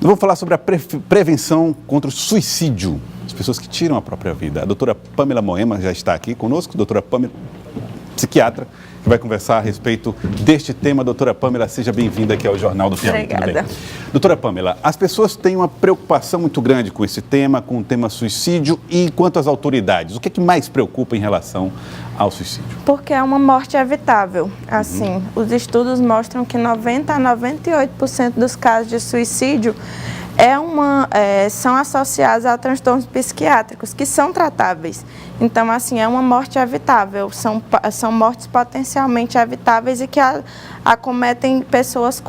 Vamos falar sobre a prevenção contra o suicídio, as pessoas que tiram a própria vida. A doutora Pamela Moema já está aqui conosco, doutora Pamela, psiquiatra, que vai conversar a respeito deste tema. Doutora Pamela, seja bem-vinda aqui ao Jornal do Piauí. Obrigada. Doutora Pamela, as pessoas têm uma preocupação muito grande com esse tema, com o tema suicídio, e quanto às autoridades, o que é que mais preocupa em relação ao suicídio? Porque é uma morte evitável. Assim, os estudos mostram que 90 a 98% dos casos de suicídio são associados a transtornos psiquiátricos, que são tratáveis. Então, assim, é uma morte evitável, são mortes potencialmente evitáveis e que acometem pessoas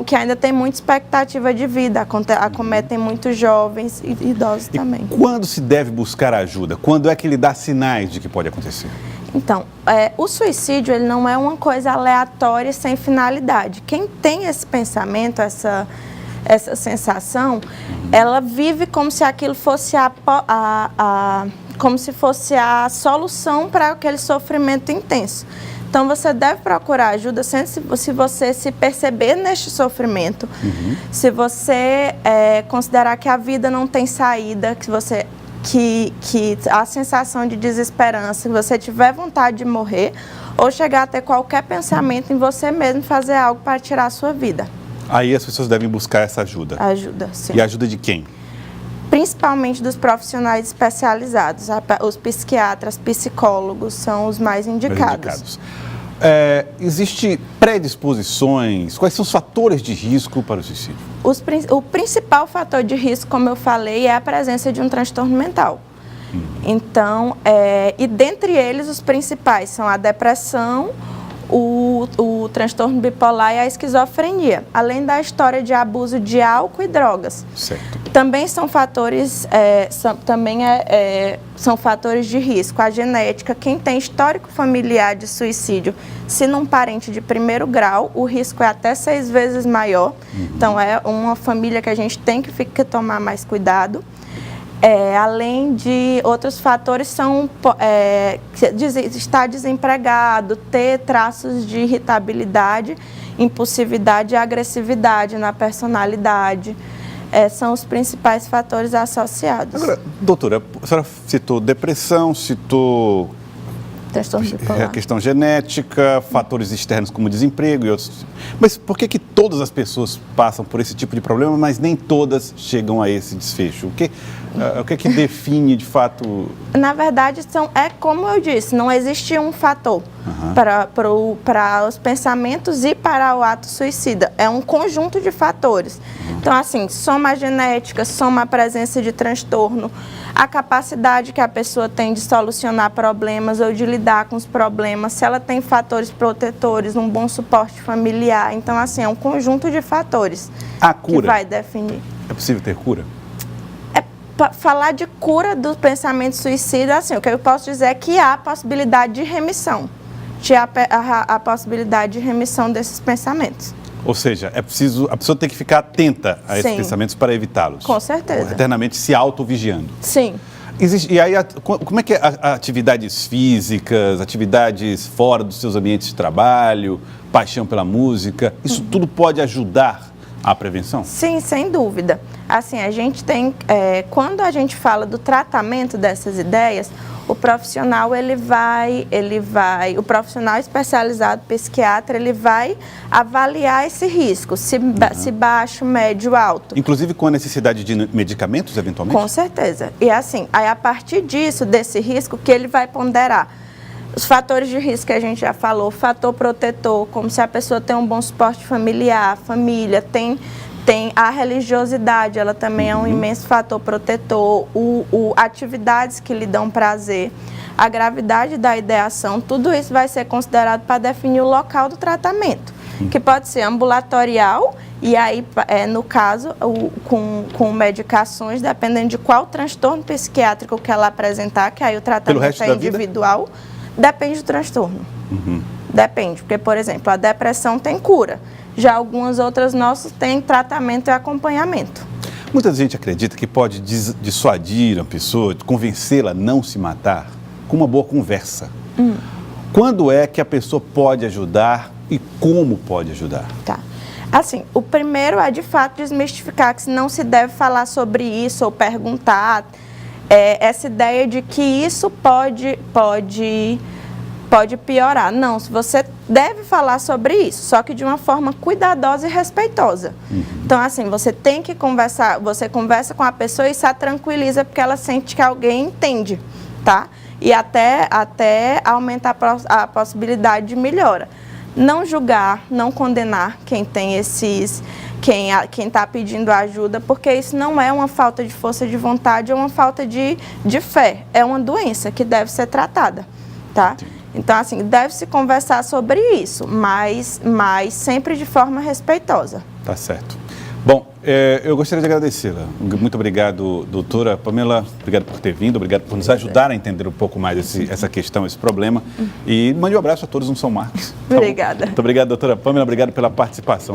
que ainda têm muita expectativa de vida, acometem muitos jovens e idosos também. Quando se deve buscar ajuda? Quando é que ele dá sinais de que pode acontecer? Então, o suicídio ele não é uma coisa aleatória sem finalidade. Quem tem esse pensamento, essa sensação, ela vive como se aquilo fosse como se fosse a solução para aquele sofrimento intenso. Então, você deve procurar ajuda se você se perceber neste sofrimento, se você considerar que a vida não tem saída, que a sensação de desesperança, que você tiver vontade de morrer, ou chegar a ter qualquer pensamento em você mesmo, fazer algo para tirar a sua vida. Aí as pessoas devem buscar essa ajuda. Ajuda, sim. E ajuda de quem? Principalmente dos profissionais especializados. Os psiquiatras, psicólogos são os mais indicados. Existem predisposições? Quais são os fatores de risco para o suicídio? O principal fator de risco, como eu falei, é a presença de um transtorno mental. Então, e dentre eles, os principais são a depressão, o transtorno bipolar e a esquizofrenia, além da história de abuso de álcool e drogas. Certo. Também são fatores, são fatores de risco. A genética, quem tem histórico familiar de suicídio, se num parente de primeiro grau, o risco é até 6 vezes maior. Então, é uma família que a gente tem que tomar mais cuidado. Além de outros fatores, estar desempregado, ter traços de irritabilidade, impulsividade e agressividade na personalidade. São os principais fatores associados. Agora, doutora, a senhora citou depressão, citou a questão genética, fatores externos como desemprego e outros. Mas por que todas as pessoas passam por esse tipo de problema, mas nem todas chegam a esse desfecho? O que define, de fato... Na verdade, como eu disse, não existe um fator para os pensamentos e para o ato suicida. É um conjunto de fatores. Então, assim, soma a genética, soma a presença de transtorno, a capacidade que a pessoa tem de solucionar problemas ou de lidar com os problemas, se ela tem fatores protetores, um bom suporte familiar. Então, assim, é um conjunto de fatores que vai definir. É possível ter cura? Falar de cura do pensamento suicida, assim, o que eu posso dizer é que há a possibilidade de remissão, a possibilidade de remissão desses pensamentos. Ou seja, a pessoa tem que ficar atenta a esses pensamentos para evitá-los. Com certeza. Eternamente se auto-vigiando. Sim. E aí, como é que atividades físicas, atividades fora dos seus ambientes de trabalho, paixão pela música, isso tudo pode ajudar à prevenção? Sim, sem dúvida. Assim, a gente tem, quando a gente fala do tratamento dessas ideias, o profissional o profissional especializado, psiquiatra, ele vai avaliar esse risco, se baixo, médio, alto. Inclusive com a necessidade de medicamentos, eventualmente? Com certeza. E assim, aí a partir disso, desse risco, que ele vai ponderar os fatores de risco que a gente já falou, fator protetor, como se a pessoa tem um bom suporte familiar, família, tem a religiosidade, ela também é um imenso fator protetor, atividades que lhe dão prazer, a gravidade da ideação, tudo isso vai ser considerado para definir o local do tratamento, que pode ser ambulatorial e aí, no caso, com medicações, dependendo de qual transtorno psiquiátrico que ela apresentar, que aí o tratamento é individual, depende do transtorno. Depende, porque, por exemplo, a depressão tem cura. Já algumas outras nossas têm tratamento e acompanhamento. Muita gente acredita que pode dissuadir a pessoa, convencê-la a não se matar com uma boa conversa. Quando é que a pessoa pode ajudar e como pode ajudar? Tá. Assim, o primeiro é de fato desmistificar que não se deve falar sobre isso ou perguntar essa ideia de que isso pode piorar. Não, você deve falar sobre isso, só que de uma forma cuidadosa e respeitosa. Então, assim, você tem que conversar, você conversa com a pessoa e se tranquiliza porque ela sente que alguém entende, tá? E até aumentar a possibilidade de melhora. Não julgar, não condenar quem tem quem está pedindo ajuda, porque isso não é uma falta de força de vontade, é uma falta de fé. É uma doença que deve ser tratada, tá? Então, assim, deve-se conversar sobre isso, mas sempre de forma respeitosa. Tá certo. Bom, eu gostaria de agradecê-la. Muito obrigado, doutora Pamela. Obrigado por ter vindo, obrigado por nos ajudar a entender um pouco mais essa questão, esse problema. E mande um abraço a todos no São Marcos. Obrigada. Muito obrigado, doutora Pamela. Obrigado pela participação.